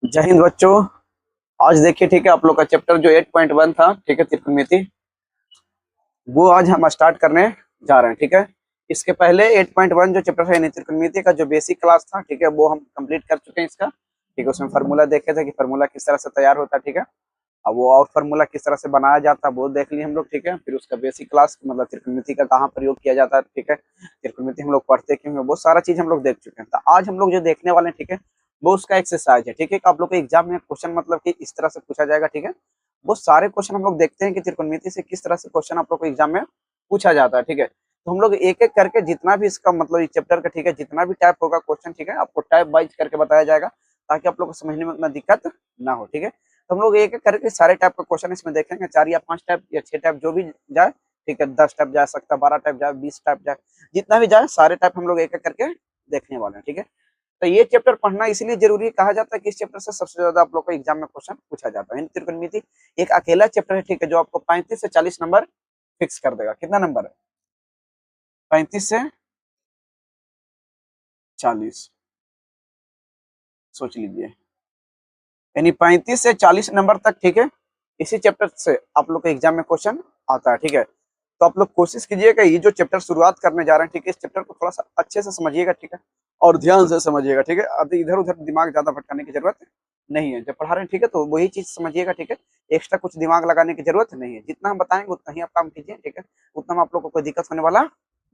जय हिंद बच्चों। आज देखिए ठीक है, आप लोग का चैप्टर जो 8.1 था, ठीक है, त्रिकोणमिति, वो आज हम स्टार्ट करने जा रहे हैं। ठीक है, इसके पहले 8.1 जो चैप्टर है यानी त्रिकोणमिति का जो बेसिक क्लास था, ठीक है, वो हम कंप्लीट कर चुके हैं इसका। ठीक है, उसमें फार्मूला देखे थे कि फार्मूला किस तरह से तैयार होता है। ठीक है, अब वो और फार्मूला किस तरह से बनाया जाता है वो देख लिए हम लोग। ठीक है, फिर उसका बेसिक क्लास मतलब त्रिकोणमिति का कहाँ प्रयोग किया जाता है। ठीक है, त्रिकोणमिति हम लोग पढ़ते क्यों है, वो सारा चीज हम लोग देख चुके हैं। तो आज हम लोग जो देखने वाले हैं, ठीक है, वो उसका एक्सरसाइज है। ठीक है, आप लोग के एग्जाम में क्वेश्चन मतलब कि इस तरह से पूछा जाएगा। ठीक है, वो सारे क्वेश्चन हम लोग देखते हैं कि त्रिकोणमिति से किस तरह से क्वेश्चन आप लोग को एग्जाम में पूछा जाता है। ठीक है, तो हम लोग एक एक करके जितना भी इसका मतलब इस चैप्टर का, ठीक है, जितना भी टाइप होगा क्वेश्चन, ठीक है, आपको टाइप वाइज करके बताया जाएगा ताकि आप लोग को समझने में उतना दिक्कत ना हो। ठीक है, तो हम लोग एक एक करके सारे टाइप का क्वेश्चन इसमें देखेंगे, 4 या 5 टाइप या 6 टाइप जो भी जाए। ठीक है, 10 टाइप जा सकता है, 12 टाइप जाए, 20 टाइप जाए, जितना भी जाए सारे टाइप हम लोग एक एक करके देखने वाले हैं। ठीक है, तो ये चैप्टर पढ़ना इसलिए जरूरी कहा जाता है कि इस चैप्टर से सबसे ज्यादा आप लोग को एग्जाम में क्वेश्चन पूछा जाता है। त्रिकोणमिति एक अकेला चैप्टर है, ठीक है, जो आपको 35 से 40 नंबर फिक्स कर देगा। कितना नंबर है? 35 से 40, सोच लीजिए, यानी 35 से 40 नंबर तक। ठीक है, इसी चैप्टर से आप लोग के एग्जाम में क्वेश्चन आता है। ठीक है, तो आप लोग कोशिश कीजिएगा ये जो चैप्टर शुरुआत करने जा रहे हैं, ठीक है, इस चैप्टर को थोड़ा सा अच्छे से समझिएगा। ठीक है, और ध्यान से समझिएगा। ठीक है, अब इधर उधर दिमाग ज्यादा भटकाने की जरूरत नहीं है जब पढ़ा रहे हैं। ठीक है, तो वही चीज समझिएगा। ठीक है, एक्स्ट्रा कुछ दिमाग लगाने की जरूरत नहीं है, जितना हम बताएंगे उतना ही आप काम कीजिए। ठीक है, उतना में आप लोग को कोई दिक्कत होने वाला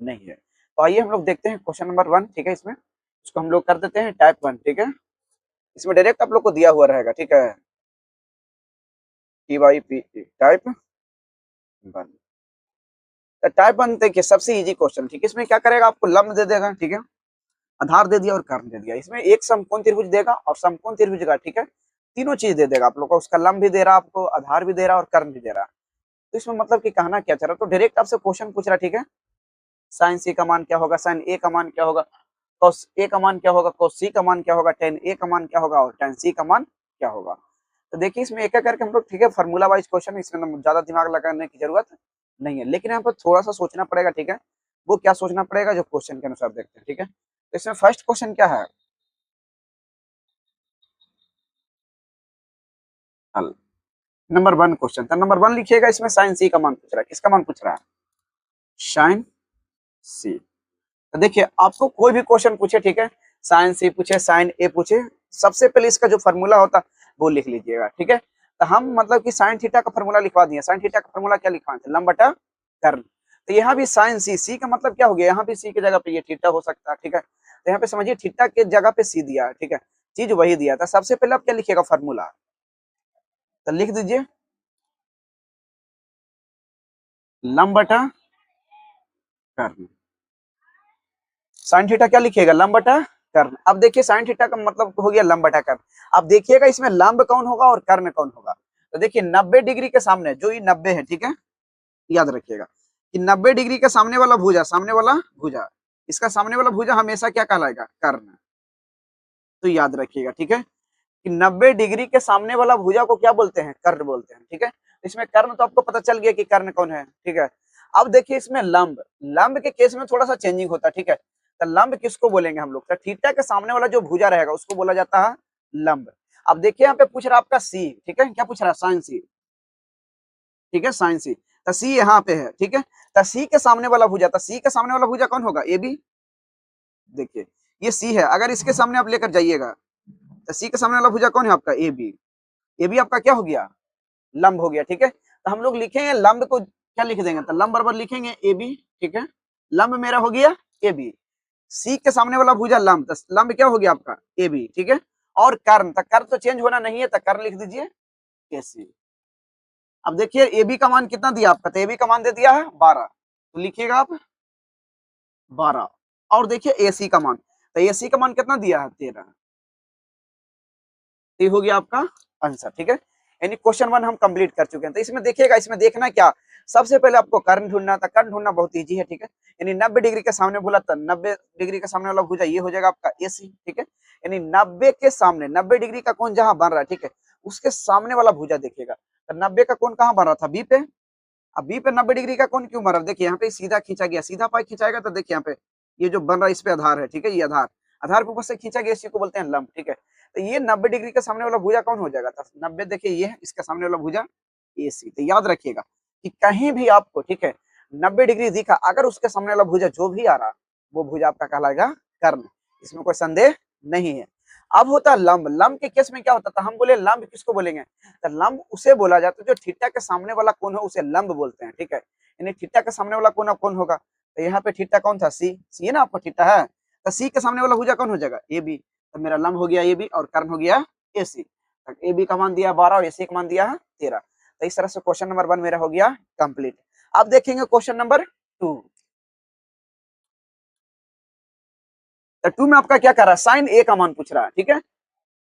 नहीं है। तो आइए हम लोग देखते हैं क्वेश्चन नंबर 1। ठीक है, इसमें इसको हम लोग कर देते हैं टाइप 1। ठीक है, इसमें डायरेक्ट आप लोग को दिया हुआ रहेगा। ठीक है, TYP टाइप 1। टाइप 1 देखिए सबसे इजी क्वेश्चन। ठीक है, इसमें क्या करेगा, आपको लंब दे देगा। ठीक है, आधार दे दिया और कर्ण दे दिया। इसमें एक समकोण त्रिभुज देगा और समकोण त्रिभुज का, ठीक है, तीनों चीज दे देगा आप लोग को। उसका लंब भी दे रहा, आपको आधार भी दे रहा और कर्ण भी दे रहा। तो इसमें मतलब कि कहना क्या चाह रहा, तो डायरेक्ट आपसे क्वेश्चन पूछ रहा। ठीक है, साइन सी का मान क्या होगा, साइन ए का मान क्या होगा, कॉस ए का मान क्या होगा, कॉस सी का मान क्या होगा, टेन ए का मान क्या होगा और टेन सी का मान क्या होगा। तो देखिए इसमें एक एक करके हम लोग, ठीक है, फार्मूला वाइज क्वेश्चन, इसमें ज्यादा दिमाग लगाने की जरूरत नहीं है, लेकिन यहाँ पर थोड़ा सा सोचना पड़ेगा। ठीक है, वो क्या सोचना पड़ेगा जो क्वेश्चन के अनुसार देखते हैं। ठीक है, तो इसमें फर्स्ट क्वेश्चन क्या है, हल नंबर 1 क्वेश्चन था। नंबर 1 लिखिएगा, इसमें साइन सी का मान पूछ रहा है। किसका मान पूछ रहा है? साइन सी। तो देखिए आपको कोई भी क्वेश्चन पूछे, ठीक है, साइन सी पूछे, साइन ए पूछे, सबसे पहले इसका जो फॉर्मूला होता है वो लिख लीजिएगा। ठीक है, तो हम मतलब कि साइन थीटा का फॉर्मूला लिखवा दिए। साइन थीटा का फॉर्मूला क्या लिखवाए थे? लंब बटा कर्ण। तो यहाँ भी साइन सी, सी का मतलब क्या हो गया, यहाँ भी सी की जगह पे ये थीटा हो सकता है। ठीक है, तो यहाँ पे समझिए थीटा के जगह पे सी दिया है। ठीक है, चीज वही दिया था। सबसे पहले आप क्या लिखिएगा फॉर्मूला, तो लिख दीजिए लंब बटा कर्ण। साइन थीटा क्या लिखिएगा? लंब बटा कर्ण। अब देखिए साइन थीटा का मतलब हो गया लंब बटा कर्ण। अब देखिएगा इसमें लंब कौन होगा और कर्ण कौन होगा। तो देखिए 90 डिग्री के सामने जो ये 90 है, ठीक है, याद रखिएगा कि 90 डिग्री के सामने वाला भुजा, सामने वाला भुजा, इसका सामने वाला भुजा हमेशा क्या कहलाएगा? कर्ण। तो याद रखिएगा, ठीक है, कि 90 डिग्री के सामने वाला भुजा को क्या बोलते हैं? कर्ण बोलते हैं। ठीक है, इसमें कर्ण तो आपको पता चल गया कि कर्ण कौन है। ठीक है, अब देखिए इसमें लंब, लंब के केस में थोड़ा सा चेंजिंग होता है। ठीक है, तो लंब किसको बोलेंगे हम लोग? तो थीटा के सामने वाला जो भुजा रहेगा उसको बोला जाता है लंब। अब देखिए यहाँ पे पूछ रहा है आपका सी, ठीक है, क्या पूछ रहा है? साइन सी। ठीक है, साइन सी, तो सी यहाँ पे है। ठीक है, तो सी के सामने वाला भुजा, तो सी के सामने वाला भुजा कौन होगा? A B. देखिए ये सी है, अगर इसके सामने आप लेकर जाइएगा तो सी के सामने वाला भुजा कौन है आपका? A B. ए बी आपका क्या हो गया? लंब हो गया। ठीक है, तो हम लोग लिखेंगे लंब को क्या लिख देंगे? तो लंब बराबर लिखेंगे ए बी। ठीक है, लंब मेरा हो गया ए बी। सी के सामने वाला भुजा लंब, तो लंब क्या हो गया आपका? A B. ठीक है, और कर्ण, तो कर्ण तो चेंज होना नहीं है, तो कर्ण लिख दीजिए ए सी। अब देखिए ए बी का मान कितना दिया आपका? तो ए बी का मान दे दिया है 12, तो लिखिएगा आप 12। और देखिए ए सी का मान, तो ए सी का मान कितना दिया है? 13। ये हो गया आपका आंसर। ठीक है, यानी क्वेश्चन 1 हम कंप्लीट कर चुके हैं। तो इसमें देखिएगा, इसमें देखना क्या, सबसे पहले आपको कर्ण ढूंढना था। कर्ण ढूंढना बहुत इजी है। ठीक है, यानी 90 डिग्री के सामने बोला था, 90 डिग्री के सामने वाला भुजा ये हो जाएगा आपका ए सी। ठीक है, यानी 90 के सामने, 90 डिग्री का कोण जहां बन रहा है, ठीक है, उसके सामने वाला भुजा देखिएगा। तो 90 का कोण कहां बन रहा था? बी पे। अब बी पे 90 डिग्री का कोण क्यों बन रहा है? देखिए यहाँ पे सीधा खींचा गया, सीधा पाई खींचाएगा तो देखिए यहाँ पे ये जो बन रहा है इस पे आधार है। ठीक है, ये आधार, आधार पे ऊपर से खींचा गया, इसी को बोलते हैं लंब। ठीक है, तो ये 90 डिग्री के सामने वाला भुजा कौन हो जाएगा? तो 90 देखिए ये है, इसका सामने वाला भुजा AC। तो याद रखिएगा कि कहीं भी आपको, ठीक है, 90 डिग्री दिखा, अगर उसके सामने वाला भुजा जो भी आ रहा वो भुजा आपका कहलाएगा कर्ण, इसमें कोई संदेह नहीं है। अब होता लंब। लंब के केस में क्या होता था? हम बोले लंब किसको बोलेंगे? तो लंब उसे बोला जाता है जो थीटा के सामने वाला कोण है उसे लंब बोलते हैं, ठीक है। यानी थीटा के सामने वाला कोण कौन होगा? तो यहाँ पे थीटा कौन था? सी। सी है ना आपका थीटा है, तो सी के सामने वाला भुजा कौन हो जाएगा? AB। तो मेरा लंब हो गया AB और कर्ण हो गया AC। AB का मान दिया 12 और AC का मान दिया है 13। तो इस तरह से क्वेश्चन नंबर 1 मेरा हो गया कंप्लीट। अब देखेंगे क्वेश्चन नंबर 2। तो 2 में आपका क्या कर रहा है? साइन A का मान पूछ रहा है, ठीक है।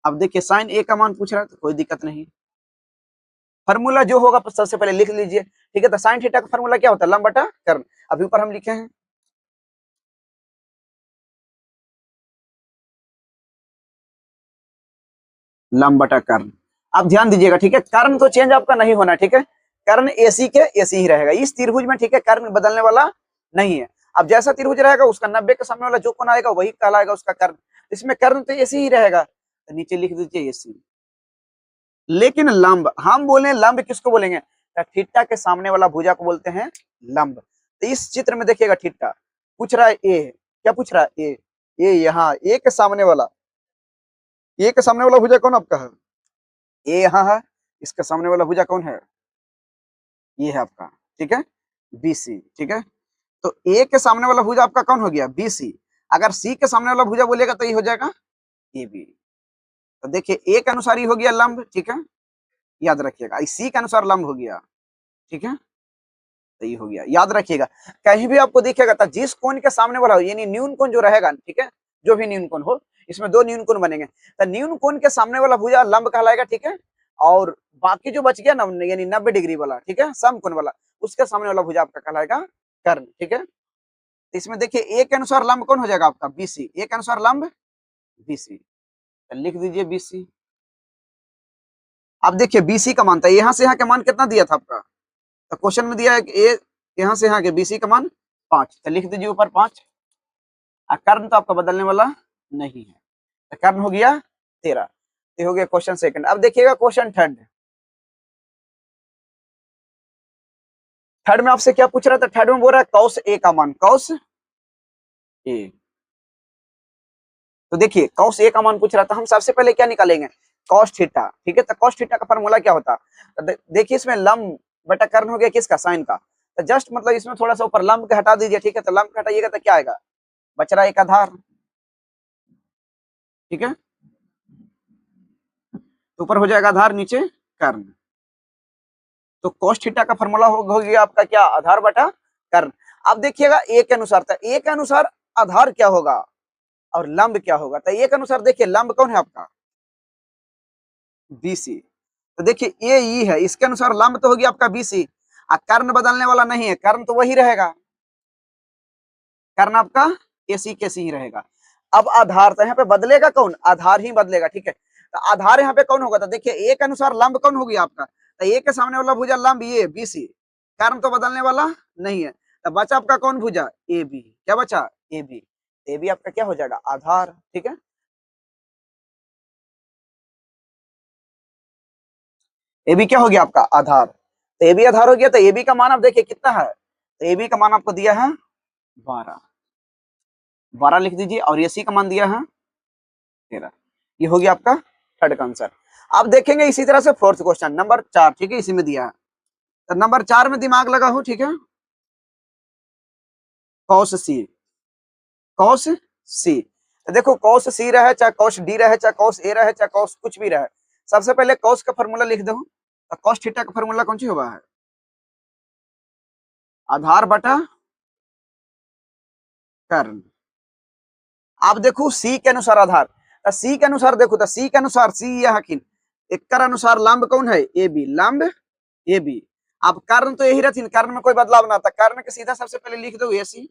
अब देखिए साइन A का मान पूछ रहा है तो कोई दिक्कत नहीं, फार्मूला जो होगा सबसे पहले लिख लीजिए, ठीक है। तो साइन थीटा का फार्मूला क्या होता है? लंब बटा कर्ण। अभी ऊपर हम लिखे हैं लंब बटा कर्ण। आप ध्यान दीजिएगा, ठीक है, कर्ण तो चेंज आपका नहीं होना, ठीक है। कर्ण AC के AC ही रहेगा इस त्रिभुज में, ठीक है। कर्ण बदलने वाला नहीं है। अब जैसा त्रिभुज रहेगा उसका 90 के सामने वाला जो कोण आएगा वही कहलाएगा उसका कर्ण। इसमें कर्ण तो AC ही रहेगा, तो नीचे लिख दीजिए AC। लेकिन लंब, हम बोले लंब किसको बोलेंगे? तो थीटा के सामने वाला भुजा को बोलते हैं लंब। तो इस चित्र में देखिएगा थीटा पूछ रहा है A, क्या पूछ रहा है? A यहाँ A के सामने वाला, A के सामने वाला भुजा कौन आपका है? A यहाँ है, इसके सामने वाला भुजा कौन है? ये है आपका, ठीक है, BC, ठीक है। तो A के सामने वाला भुजा आपका कौन हो गया? BC। अगर C के सामने वाला भुजा बोलेगा तो ये हो जाएगा AB। तो देखिए A के अनुसार ही हो गया लंब, ठीक है, याद रखिएगा। C के अनुसार लंब हो गया, ठीक है, तो ये हो गया, याद रखिएगा। कहीं भी आपको दिखेगा तो जिस कोण के सामने वाला हो, यानी न्यून कोण जो रहेगा, ठीक है, जो भी न्यून कोण हो, इसमें दो न्यून कोण बनेंगे, तो न्यून कोण के सामने वाला भुजा लंब कहलाएगा, ठीक है। और बाकी जो बच गया ना, यानी 90 डिग्री वाला, ठीक है, समकोण वाला, उसके सामने वाला भुजा आपका कहलाएगा कर्ण, ठीक है। तो इसमें देखिए A के अनुसार लंब कौन हो जाएगा आपका? BC। A के अनुसार लंब BC, तो लिख दीजिए BC। अब देखिए BC का मान था, यहाँ से यहाँ के मान कितना दिया था आपका? तो क्वेश्चन में दिया है कि A यहाँ से यहाँ के BC का मान 5, तो लिख दीजिए ऊपर 5। कर्ण तो आपका बदलने वाला नहीं है, तो कर्ण हो गया 13। ये हो गया क्वेश्चन सेकंड। अब देखिएगा क्वेश्चन थर्ड। थर्ड में आपसे क्या पूछ रहा था? थर्ड में बोल रहा है कॉस A का मान, कॉस A। तो देखिए कॉस A का मान पूछ रहा था, हम सबसे पहले क्या निकालेंगे? कॉस थीटा, ठीक है। तो कॉस थीटा का फार्मूला क्या होता? तो देखिए इसमें लंब बटा कर्ण हो गया किसका? साइन का। तो जस्ट मतलब इसमें थोड़ा सा ऊपर लंब के हटा दीजिए, ठीक है। तो लंब के हटाइएगा तो क्या आएगा? बच रहा एक आधार, ठीक है, तो ऊपर हो जाएगा आधार, नीचे कर्ण। तो cos थीटा का फार्मूला हो गया आपका क्या? आधार बटा कर्ण। अब देखिएगा A के अनुसार, तो A के अनुसार आधार क्या होगा और लंब क्या होगा? तो A के अनुसार देखिए लंब कौन है आपका? BC। तो देखिए A E है, इसके अनुसार लंब तो हो गया आपका BC। कर्ण बदलने वाला नहीं है, कर्ण तो वही रहेगा, कर्ण आपका AC के सी ही रहेगा। अब आधार, तो यहाँ पे बदलेगा कौन? आधार ही बदलेगा, ठीक है। तो आधार यहाँ पे कौन होगा? तो देखिए A के अनुसार लंब कौन हो गया आपका? तो A के सामने वाला भुजा लंब ये BC, कर्ण तो बदलने वाला नहीं है। तो बचा आपका कौन भुजा? AB। क्या बचा? AB। AB आपका क्या हो जाएगा? आधार, ठीक है। AB क्या हो गया आपका? आधार। तो AB आधार हो गया, तो AB का मान आप देखिए कितना है? तो AB का मान आपको दिया है 12, 12 लिख दीजिए, और AC का मान दिया है 13। ये हो गया आपका थर्ड का आंसर। अब देखेंगे इसी तरह से फोर्थ क्वेश्चन नंबर 4, ठीक है, इसी में दिया है। तो नंबर 4 में दिमाग लगा हो, ठीक है। Cos C, cos C। तो देखो कॉस C रहे चाहे कॉस D रहे चाहे कॉस A रहे चाहे कॉस कुछ भी रहे, सबसे पहले कॉस का फार्मूला लिख दो। तो कॉस थीटा का फार्मूला कौन सी होगा? है आधार बटा कर्ण। आप देखो C के अनुसार आधार, तो C के अनुसार देखो, तो C के अनुसार C यह किन एक अनुसार लंब कौन है? AB, लंब AB। अब कर्ण तो यही रहती, कर्ण में कोई बदलाव ना था, कर्ण के सीधा सबसे पहले लिख दो AC।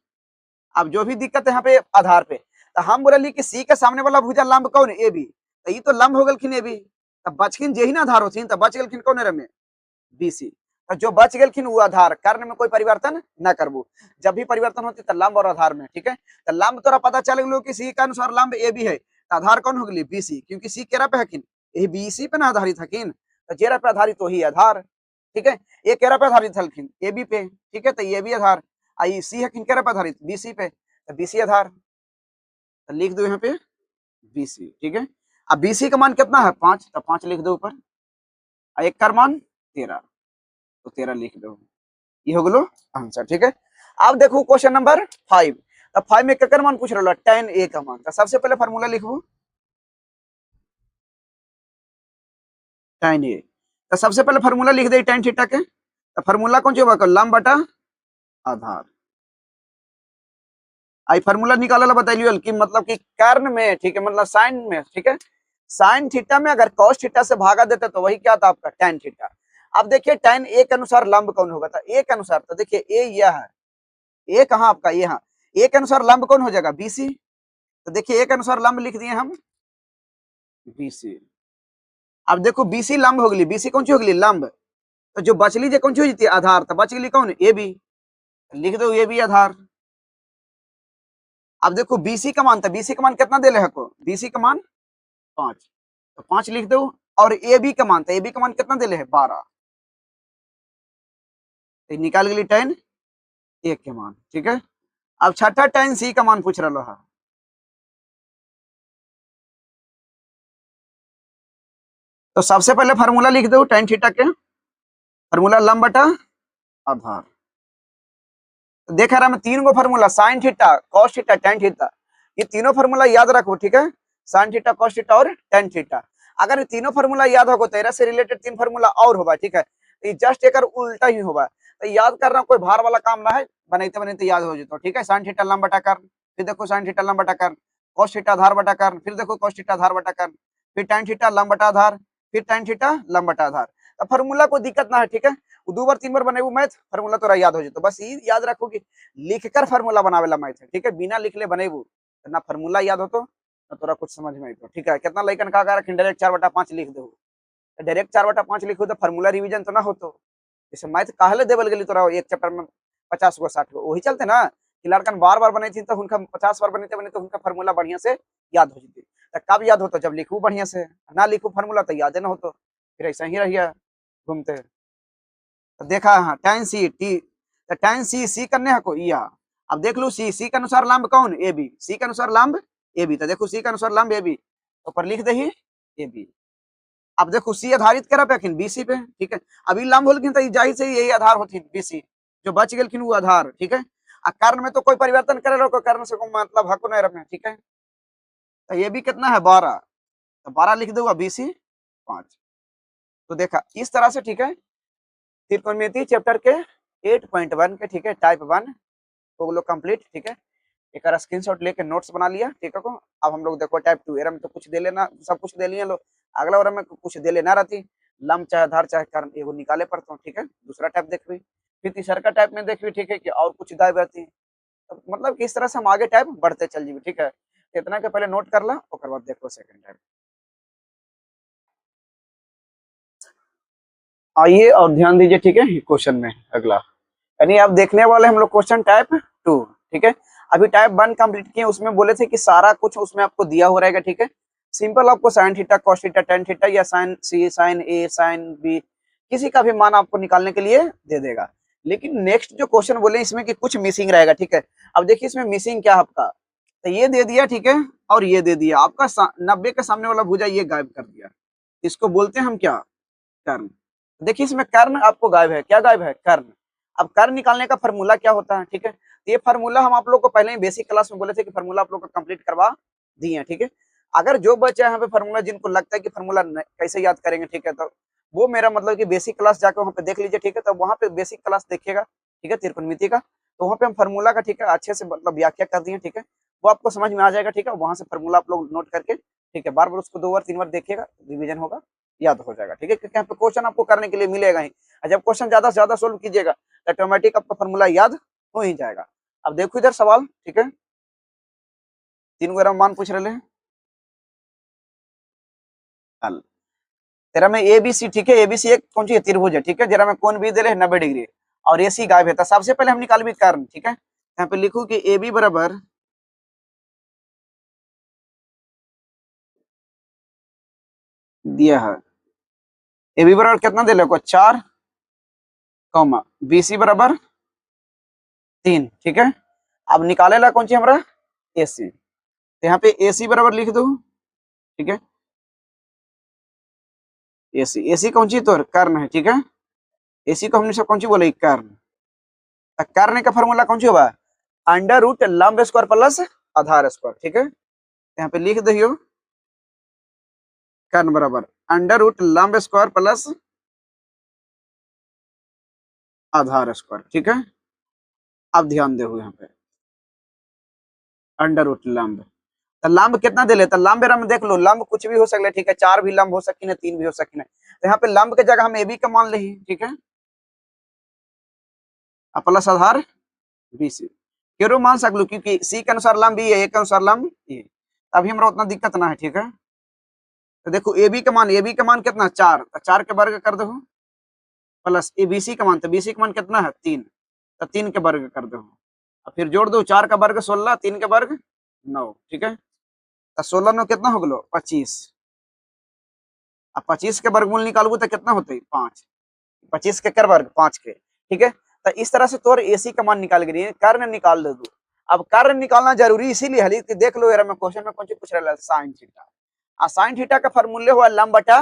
अब जो भी दिक्कत है यहाँ पे आधार पे, तो हम बोले कि C के सामने वाला भुजा लंब कौन? AB। तो ये तो लंब हो गलखिन AB, तब बचकिन जे ही ना आधार होथिन, तब बच गलखिन कौन रमे? BC। तो जो बच गलखिन वो आधार, कर्ण में कोई परिवर्तन न करबू। जब भी परिवर्तन होती तो लंब और आधार में, ठीक है। तो लंब तोरा पता चल गलो कि C के अनुसार लंब AB है, तो आधार कौन हो गई बीसी, क्योंकि सी केरा पे हकिन, यही बीसी पे ना आधारित हकिन, तो जेरा पे आधारित वही आधार। ठीक है, ये केरा पे आधारित हलखिन ए बी पे, ठीक है, तो ये भी आधार, आई सी हकिन केरा पे आधारित बीसी पे, तो बीसी आधार, तो लिख दो यहाँ पे बीसी। ठीक है, अब बीसी का मान कितना है 5, तो 5 लिख दो ऊपर, और एक का मान 13, तो 13 लिख दो, ये हो गलो आंसर। ठीक है, अब देखो क्वेश्चन नंबर 5, तो 5 में केकर मान पूछ रहा tan a का मान, तो सबसे पहले फार्मूला लिखबो tan a, तो सबसे पहले फार्मूला लिख दे tan थीटा के, तो फार्मूला कौन सी होगा लंब बटा आधार, आई फार्मूला निकाला बताइए कि मतलब कि कर्ण में, ठीक है, मतलब साइन में, ठीक है, साइन थीटा में अगर cos थीटा से भागा देते तो वही क्या था आपका tan थीटा। अब देखिए tan a के अनुसार लंब कौन होगा, तो a के अनुसार, तो देखिए a यह है, a कहाँ आपका ये, हाँ, a के अनुसार लंब कौन हो जाएगा BC, तो देखिए a के अनुसार लंब लिख दिए हम BC। अब देखो BC लंब हो गई, BC कौन सी हो गई लंब, तो जो बचली जो कौन सी हो जाती है आधार, तो बच गई कौन AB, लिख दो AB आधार। अब देखो BC का मान, तो BC का मान कितना दे ले हको, BC का मान 5, तो 5 लिख दो, और AB का मान, तो AB का मान कितना दे ले है 12, तो निकाल गई tan a के मान। ठीक है, अब छठा tan C का मान पूछ रहा है, तो सबसे पहले फार्मूला लिख दो tan थीटा के, फार्मूला लंब बटा आधार, तो देख रहा मैं तीन गो formula sine theta cos theta tan theta, ये तीनों फार्मूला याद रखो। ठीक है, साइन थीटा cos थीटा और tan थीटा, अगर ये तीनों फार्मूला याद होगा, तेरह से रिलेटेड 3 फार्मूला और होगा। ठीक है, ये जस्ट एक उल्टा ही होगा, तो याद करना कोई भार वाला काम ना है, बनाते बनाते याद हो जाता। ठीक है, साइन थीटा लंब बटा कर, फिर देखो साइन थीटा लंब बटा कर, cos थीटा आधार बटा कर, फिर देखो cos थीटा आधार बटा कर, फिर tan थीटा लंब बटा आधार, फिर tan थीटा लंब बटा आधार। तो फार्मूला को दिक्कत ना है। ठीक है, 2 बार 3 बार बने मैथ फार्मूला तोरा याद हो जाता, बस ये याद रखो कि लिखकर फार्मूला बनावेला मैथ है। ठीक है, बिना लिखले बनेबू तो ना फार्मूला याद होतो ना तोरा कुछ समझ में आइतो। ठीक है, कितना लइकन का कर डायरेक्ट 4/5 लिख दो, डायरेक्ट 4/5 लिखो तो फार्मूला रिवीजन तो ना होतो। जैसे मैथ काहले देवल गेली तोरा एक चैप्टर में 50 गो 60 गो, वही चलते ना कि लड़कन बार बार बने थी तो उनका 50 बार बने तो उनका फार्मूला बढ़िया से याद हो जाती। तो कब याद होता जब लिखू बढ़िया से, ना लिखू फार्मूला तो याद ना होतो, फिर ऐसा ही रहिए घूमते। तो देखा हाँ tan C T, तो tan C C करने है को या, अब देख लो C C के अनुसार लंब कौन AB, C के अनुसार लंब AB, तो देखो C के अनुसार लंब AB, तो पर लिख दे ही AB। अब देखो C आधारित करा पे अखिन BC पे। ठीक है, अभी लंब होलखिन तो जाहिर से यही आधार होथिन BC, जो बच गेलखिन वो आधार। ठीक है, आ कर्ण में तो कोई परिवर्तन करे लो, कर्ण से कोई मतलब हको नहीं रखना। ठीक है, तो ये भी कितना है 12, तो 12 लिख दूंगा BC 5। तो देखा इस तरह से। ठीक है, त्रिकोणमिति चैप्टर के 8.1 के, ठीक है, टाइप 1 तो लोग कंप्लीट। ठीक है, एक स्क्रीनशॉट लेके नोट्स बना लिया। ठीक है को, अब हम लोग देखो टाइप 2 एरम तो कुछ दे लेना, सब कुछ दे लिए लोग, अगला वाला में कुछ दे लेना रहती, लंब चाहे आधार चाहे कारण एगो निकाले पड़ता हूँ। ठीक है, दूसरा टाइप देख भी, फिर तीसरा का टाइप में देख भी। ठीक है, कि और कुछ गायब रहती है, तो मतलब कि इस तरह से हम आगे टाइप बढ़ते चल जी। ठीक है, इतना के पहले नोट कर ला, और बाद देखो सेकंड टाइप। आइए और ध्यान दीजिए। ठीक है, क्वेश्चन में अगला, यानी आप देखने वाले हम लोग क्वेश्चन टाइप 2। ठीक है, अभी टाइप 1 कंप्लीट किए, उसमें बोले थे कि सारा कुछ उसमें आपको दिया हो रहेगा। ठीक है, सिंपल आपको sine theta cos theta tan theta या sine C sine A sine B किसी का भी मान आपको निकालने के लिए दे देगा। लेकिन नेक्स्ट जो क्वेश्चन बोले इसमें कि कुछ मिसिंग रहेगा। ठीक है, अब देखिए इसमें मिसिंग क्या है आपका, तो ये दे दिया। ठीक है, और ये दे दिया आपका 90 के सामने वाला भुजा ये गायब कर दिया, इसको बोलते हैं हम क्या, कर्ण। देखिए इसमें कर्ण आपको गायब है, क्या गायब है, कर्ण। अब कर्ण निकालने का फार्मूला क्या होता है। ठीक है, तो ये फार्मूला हम आप लोग को पहले ही बेसिक क्लास में बोले थे कि फार्मूला आप लोग को कंप्लीट करवा दिए हैं। ठीक है, अगर जो बच्चा यहाँ पे फार्मूला जिनको लगता है कि फार्मूला कैसे याद करेंगे, ठीक है, तो वो मेरा मतलब कि बेसिक क्लास जाकर वहाँ पे देख लीजिए। ठीक है, तो वहाँ पे बेसिक क्लास देखिएगा। ठीक है, त्रिकोणमिति का, तो वहाँ पे हम फार्मूला का, ठीक है, अच्छे से मतलब व्याख्या कर दिए। ठीक है, वो आपको समझ में आ जाएगा। ठीक है, वहां से फार्मूला आप लोग नोट करके, ठीक है, बार बार उसको 2 बार 3 बार देखिएगा, रिविजन होगा, याद हो जाएगा। ठीक है, क्योंकि यहाँ पे क्वेश्चन आपको करने के लिए मिलेगा ही, और जब क्वेश्चन ज्यादा से ज्यादा सोल्व कीजिएगा तो ऑटोमेटिक आपका फार्मूला याद हो ही जाएगा। अब देखो इधर सवाल। ठीक है, 3 गो मान पूछ रहे हैं हल, तेरा में एबीसी। ठीक है, एबीसी एक कौन सी त्रिभुज है। ठीक है, जरा में कौन भी दे रहे 90 डिग्री, और एसी गायब है, तो सबसे पहले हम निकाल भी कर्ण। ठीक है, यहाँ पे लिखू कि ए बी बराबर दिया है ए बी बराबर कितना दे को 4 कॉमा बी सी बराबर 3, ठीक है। अब निकाले ला कौन सी हमारा ए सी, तो यहाँ पे ए सी बराबर लिख दो, ठीक है। ए सी कौन सी तो कर्ण है, ठीक है। ए सी को हमने सब कौन सी बोले कर्ण, तो कर्ण का फॉर्मूला कौन सी होगा अंडर रूट लंब स्क्वायर प्लस आधार स्क्वायर, ठीक है। यहाँ पे लिख दियो कर्ण बराबर अंडर रूट लंब स्क्वायर प्लस आधार स्क्वायर, ठीक है। अब ध्यान दे यहाँ पे अंडर रूट लंब, तो लंब कितना दे लेता लंब में देख लो, लंब कुछ भी हो सकता, ठीक है। 4 भी लंब हो सकती है, 3 भी हो सकती है, तो यहाँ पे लंब के जगह हम ए बी का मान ले, ठीक है, प्लस आधार बी सी क्यों मान सकलू क्योंकि सी के अनुसार लंब बी है, ए के अनुसार लंब ए, अभी हमारा उतना दिक्कत ना है, ठीक है। तो देखो ए बी का मान कितना 4, तो 4 के वर्ग कर दो प्लस ए बी सी का मान, तो बी सी का मान कितना है 3, तो 3 के वर्ग कर दो, और फिर जोड़ दो 4 का वर्ग 16, 3 के वर्ग 9, ठीक है। तो 16 9 कितना हो गलो 25, अब 25 के वर्गमूल निकालबू तो कितना होते 5, 25 के कर वर्ग 5 के, ठीक है। तो इस तरह से तोर एसी का मान निकाल गई, कर्ण निकाल दे दो। अब कर्ण निकालना जरूरी इसीलिए है कि देख लो यार मैं क्वेश्चन में कौन सी पूछ रहा है साइन थीटा, साइन थीटा का फॉर्मूले हुआ लंब बटा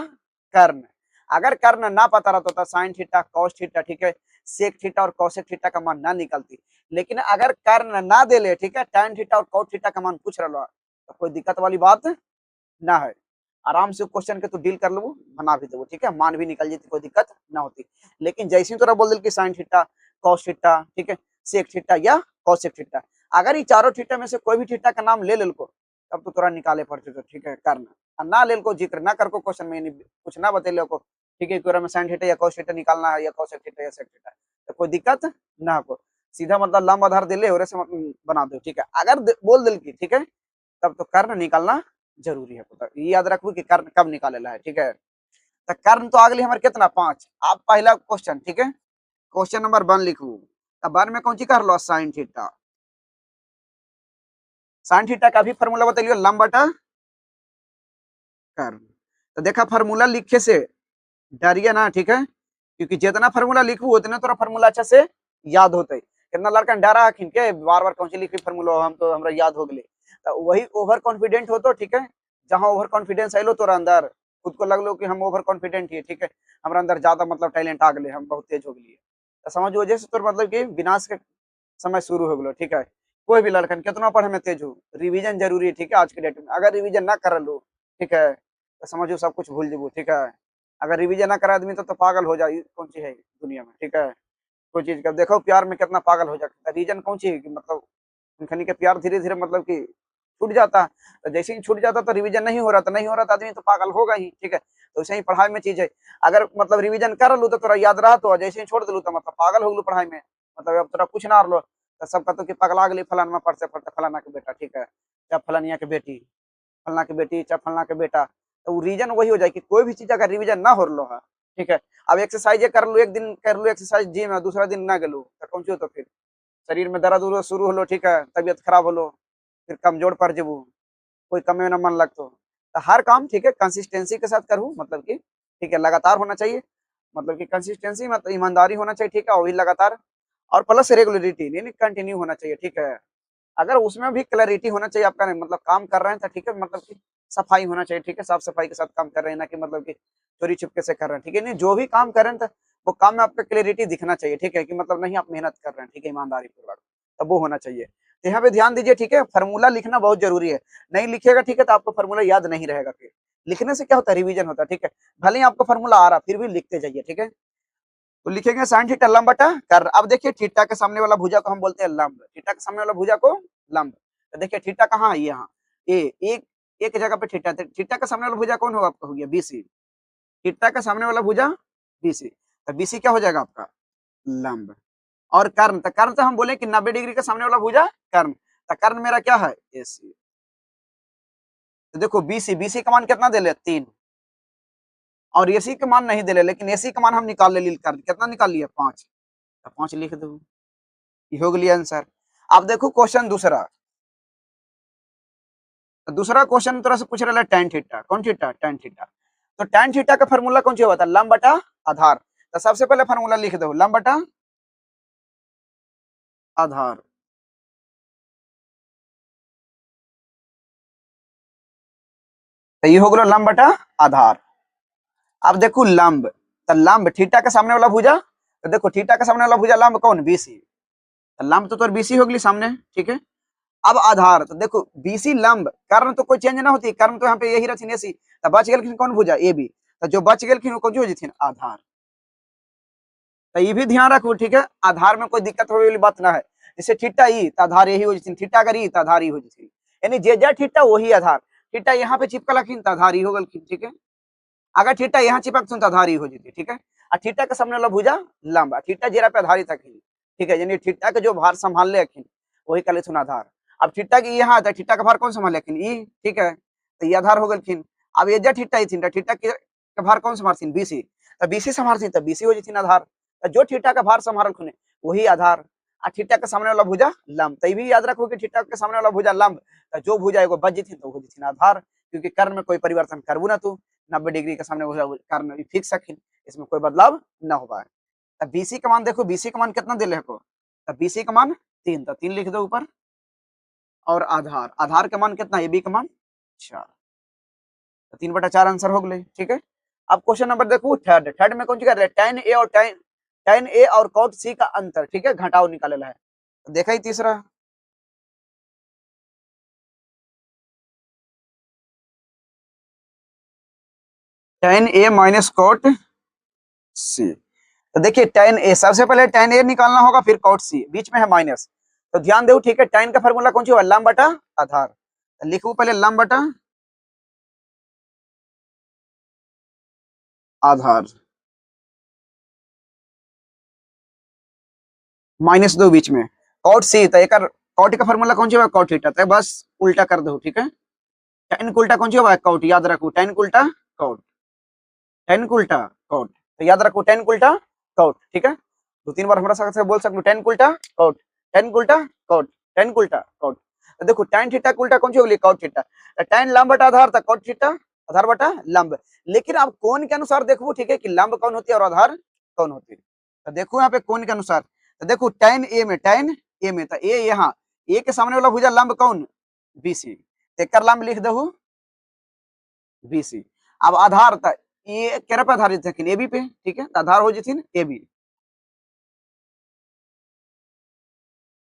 कर्ण, अगर कर्ण ना पता रहता साइन थीटा कॉस थीटा, ठीक है, सेक थीटा और कॉसेक थीटा का मान ना निकलती, लेकिन अगर कर्ण ना दे ले, ठीक है, tan थीटा और cot थीटा का मान पूछ रहा तो कोई दिक्कत वाली बात ना है, आराम से क्वेश्चन के तू डील कर लो बना भी दो, ठीक है, मान भी निकल जाती कोई दिक्कत ना होती। लेकिन जैसे ही तोरा बोल दिल कि साइन थीटा कॉस थीटा, ठीक है, सेक थीटा या कॉसेक थीटा, अगर ये चारों थीटा में से कोई भी थीटा का नाम ले को तब तो तोरा निकाले पड़ते तो, ठीक है, करना ना ले को जिक्र ना कर को क्वेश्चन में कुछ ना बतेले को, ठीक है, तोरा में साइन थीटा या कॉस थीटा निकालना है या कॉसेक थीटा या सेक थीटा, तो कोई दिक्कत ना हो, सीधा मतलब लंब आधार दिले और ऐसे बना दो, ठीक है। अगर बोल दिल की, ठीक है, तब तो कर्ण निकालना जरूरी है, पता ये याद रखो कि कर्ण कब निकालेला है, ठीक है। तो कर्ण तो अगली हमारे कितना 5, आप पहला क्वेश्चन, ठीक है, क्वेश्चन नंबर 1 लिखू, अब 1 में कौन सी कर लो साइन थीटा, साइन थीटा का भी फार्मूला बता लियो लंब बटा कर्ण, तो देखा फार्मूला लिखे से डरिए ना, ठीक है, क्योंकि जितना फार्मूला लिखू उतना तोरा फार्मूला अच्छा से याद होते, कितना लड़का डरा हखिन के बार बार कौन सी लिखी फार्मूला हम तो हमरा याद हो गए, तो वही ओवर कॉन्फिडेंट हो तो, ठीक है, जहां ओवर कॉन्फिडेंस आइलो तोरा अंदर खुद को लगलो कि हम ओवर कॉन्फिडेंट ही, ठीक है, हमारा अंदर ज्यादा मतलब टैलेंट आ गए, हम बहुत तेज हो गए, तो समझ वजह से तोर मतलब कि विनाश के समय शुरू हो गलो, ठीक है। कोई भी लड़कन कितना पढ़े में तेज हो, रिवीजन जरूरी है, ठीक है, आज के डेट में अगर रिवीजन ना कर लो, ठीक है, तो समझो सब कुछ भूल जेबू, ठीक है। अगर रिवीजन ना करे आदमी तो पागल हो जाए कौन सी है दुनिया में, ठीक है। कोई चीज का देखो प्यार में कितना पागल हो जाता है, रीजन कौन सी है कि मतलब उनखनी के प्यार धीरे धीरे मतलब कि छूट जाता, तो जैसे ही छूट जाता तो रिवीजन नहीं हो रहा, तो नहीं हो रहा तो आदमी तो पागल होगा ही, ठीक है। तो वैसे ही पढ़ाई में चीज है, अगर मतलब रिवीजन कर लू तो तोरा याद रहा, तो जैसे ही छोड़ दिलू तो मतलब पागल हो गलू पढ़ाई में, मतलब अब तोरा कुछ ना रहो, तो सब कहते कि पगला गली फलाना पढ़ते पढ़ते फलाना के बेटा, ठीक है, चाहे फलानिया के बेटी, फलना के बेटी चाहे फलना के बेटा, तो रीजन वही हो जाए कि कोई भी चीज अगर रिवीजन ना हो रहा है, ठीक है। अब एक्सरसाइज कर लो, एक दिन कर लो एक्सरसाइज जिम में, दूसरा दिन ना गलो तो कौन सी हो, तो फिर शरीर में दर्द उर्द शुरू होलो, ठीक है, तबियत खराब होलो, फिर कमजोर पड़ जेबू, कोई कमे में ना मन लगतो, तो हर काम, ठीक है, कंसिस्टेंसी के साथ करूँ, मतलब कि ठीक है, लगातार होना चाहिए, मतलब कि कंसिस्टेंसी मतलब ईमानदारी होना चाहिए, ठीक है, वही लगातार, और प्लस रेगुलरिटी यानी कंटिन्यू होना चाहिए, ठीक है। अगर उसमें भी क्लैरिटी होना चाहिए आपका, नहीं मतलब काम कर रहे हैं तो, ठीक है, मतलब कि सफाई होना चाहिए, ठीक है, साफ सफाई के साथ काम कर रहे हैं, ना कि मतलब कि चोरी छुपके से कर रहे हैं, ठीक है, नहीं जो भी काम कर रहे हैं तो वो काम में आपका क्लैरिटी दिखना चाहिए, ठीक है, कि मतलब नहीं आप मेहनत कर रहे हैं, ठीक है, ईमानदारी पूर्वक, तब वो होना चाहिए। तो यहाँ पे ध्यान दीजिए, ठीक है, फार्मूला लिखना बहुत जरूरी है, नहीं लिखिएगा, ठीक है, तो आपको फार्मूला याद नहीं रहेगा, फिर लिखने से क्या होता है रिवीजन होता है, ठीक है, भले ही आपको फार्मूला आ रहा फिर भी लिखते जाइए, ठीक है। तो लिखेंगे साइन थीटा लंब बटा कर्ण, अब देखिए थीटा के सामने वाला भुजा को हम बोलते हैं लंब, थीटा के सामने वाला भुजा को लंब, तो देखिए थीटा कहाँ है यहाँ, ए एक एक जगह पे थीटा, थीटा के सामने वाला भुजा कौन होगा आपका, हो गया बीसी, थीटा के सामने वाला भुजा बीसी, तो बीसी क्या हो जाएगा आपका लंब, और कर्ण, तो कर्ण तो हम बोले कि 90 डिग्री के सामने वाला भुजा कर्ण, तो कर्ण मेरा क्या है एसी, तो देखो बीसी, बीसी का मान कितना दे ले 3, और एसी का मान नहीं दे ले, लेकिन एसी का मान हम निकाल ले कर्ण कितना निकाल लिया 5, तो 5 लिख दो, ये हो गया आंसर। अब देखो क्वेश्चन दूसरा, दूसरा क्वेश्चन तरह से पूछ रहा है tan थीटा, कौन थीटा tan थीटा, तो tan थीटा का फार्मूला कौन सी होता है, लंब बटा आधार। तो सबसे पहले फार्मूला लिख दो, लंब बटा आधार। तो ये हो गया लंब बटा आधार। अब देखो लंब, तो लंब थीटा के सामने वाला भुजा, तो देखो थीटा के सामने वाला भुजा लंब कौन, बीसी। तो लंब तो बीसी हो गई सामने, ठीक है। अब आधार, तो देखो बीसी लंब, कर्ण तो कोई चेंज ना होती, कर्ण तो यहाँ पे यही रहती एसी। तो बच गए कौन भुजा, ए बी। तो जो बच गए वो कौन सी हो जाती आधार। तो ये भी ध्यान रखो, ठीक है, आधार में कोई दिक्कत होने वाली बात ना है। जैसे थीटा ई तो आधार यही हो जाती, थीटा अगर ई तो आधार ई हो जाती, यानी जे जे थीटा वही आधार। थीटा यहाँ पे चिपकल तो आधार ई हो गल, ठीक है। अगर थीटा यहाँ चिपक तो आधार ई हो जाती, ठीक है। और थीटा के सामने वाला भुजा लंब, थीटा जेरा पे आधारित रखी, ठीक है, यानी थीटा के जो भार संभाल ले अखिन वही कल आधार। अब थीटा की यहाँ आता है, थीटा का भार कौन संभाले अखिन, ई, ठीक है, तो ये आधार हो गलखिन। अब ये थीटा ही थी, थीटा के भार कौन संभालथिन, बीसी। तो बीसी संभालथिन तो बीसी हो जाती आधार। तो जो थीटा का भार संभाल खुने वही आधार। और थीटा के सामने वाला भुजा लंब, तो भी याद रखो कि थीटा के सामने वाला भुजा लंब, तो जो भुजा एगो बच जाती तो हो जाती आधार, क्योंकि कर्ण में कोई परिवर्तन करबू ना तू, 90 डिग्री के सामने कर्ण फिक्स रखिन, इसमें कोई बदलाव न हो पाए। तब बीसी का मान देखो, बीसी का मान कितना दिले को, तब बीसी का मान 3, तो 3 लिख दो ऊपर। और आधार, आधार का मान कितना, ए बी का मान 4, तो 3/4 आंसर हो गए, ठीक है। अब क्वेश्चन नंबर देखो थर्ड, थर्ड में कौन सी कर रहे हैं, tan ए और tan ए और cot सी का अंतर, ठीक है, घटाव निकालेला है। तो देखा ही तीसरा, tan ए माइनस cot सी। तो देखिए tan ए, सबसे पहले tan ए निकालना होगा, फिर cot सी, बीच में है माइनस। तो ध्यान दो, ठीक है, tan का फार्मूला कौन सी होगा, लंब बटा आधार। तो लिखू पहले लंब बटा आधार, माइनस दो बीच में, cot सी, तो एक cot का फार्मूला कौन सी होगा, cot थीटा, तो बस उल्टा कर दो, ठीक है। tan का उल्टा कौन सी होगा, cot, याद रखो tan का उल्टा cot, tan का उल्टा cot, तो याद रखो tan का उल्टा cot, ठीक है। दो तीन बार हमारा साथ बोल सकते हो, tan का उल्टा cot, tan का उल्टा cot, tan का उल्टा cot। तो देखो tan थीटा का उल्टा कौन सी होगी, cot थीटा। तो tan लंब बटा आधार था, cot थीटा आधार बटा लंब। लेकिन आप कोण के अनुसार देखो, ठीक है, कि लंब कौन होती है और आधार कौन होती है। तो देखो यहाँ पे कोण के अनुसार, तो देखो tan ए में, तो ए यहाँ, ए के सामने वाला भुजा लंब कौन, बीसी, एक लंब लिख दो बीसी। अब आधार था, ये केरा पे आधारित है, ए बी पे, ठीक है, तो आधार हो जाती ए बी,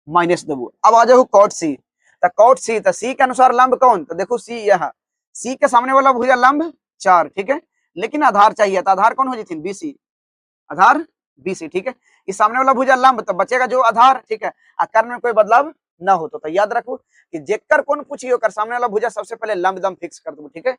माइनस देबू। अब आ जाओ cot सी, तो cot सी, तो सी के अनुसार लंब कौन, तो देखो सी यहाँ, सी के सामने वाला भुजा लंब 4, ठीक है, लेकिन आधार चाहिए, तो आधार कौन हो जाती बीसी, आधार बीसी, ठीक है। इस सामने वाला भुजा लंब, तो बचेगा जो आधार, ठीक है, कर्ण में कोई बदलाव ना हो। तो याद रखो कि जेकर कौन पूछिए कर सामने वाला भुजा सबसे पहले लंब दम फिक्स कर दो, ठीक है,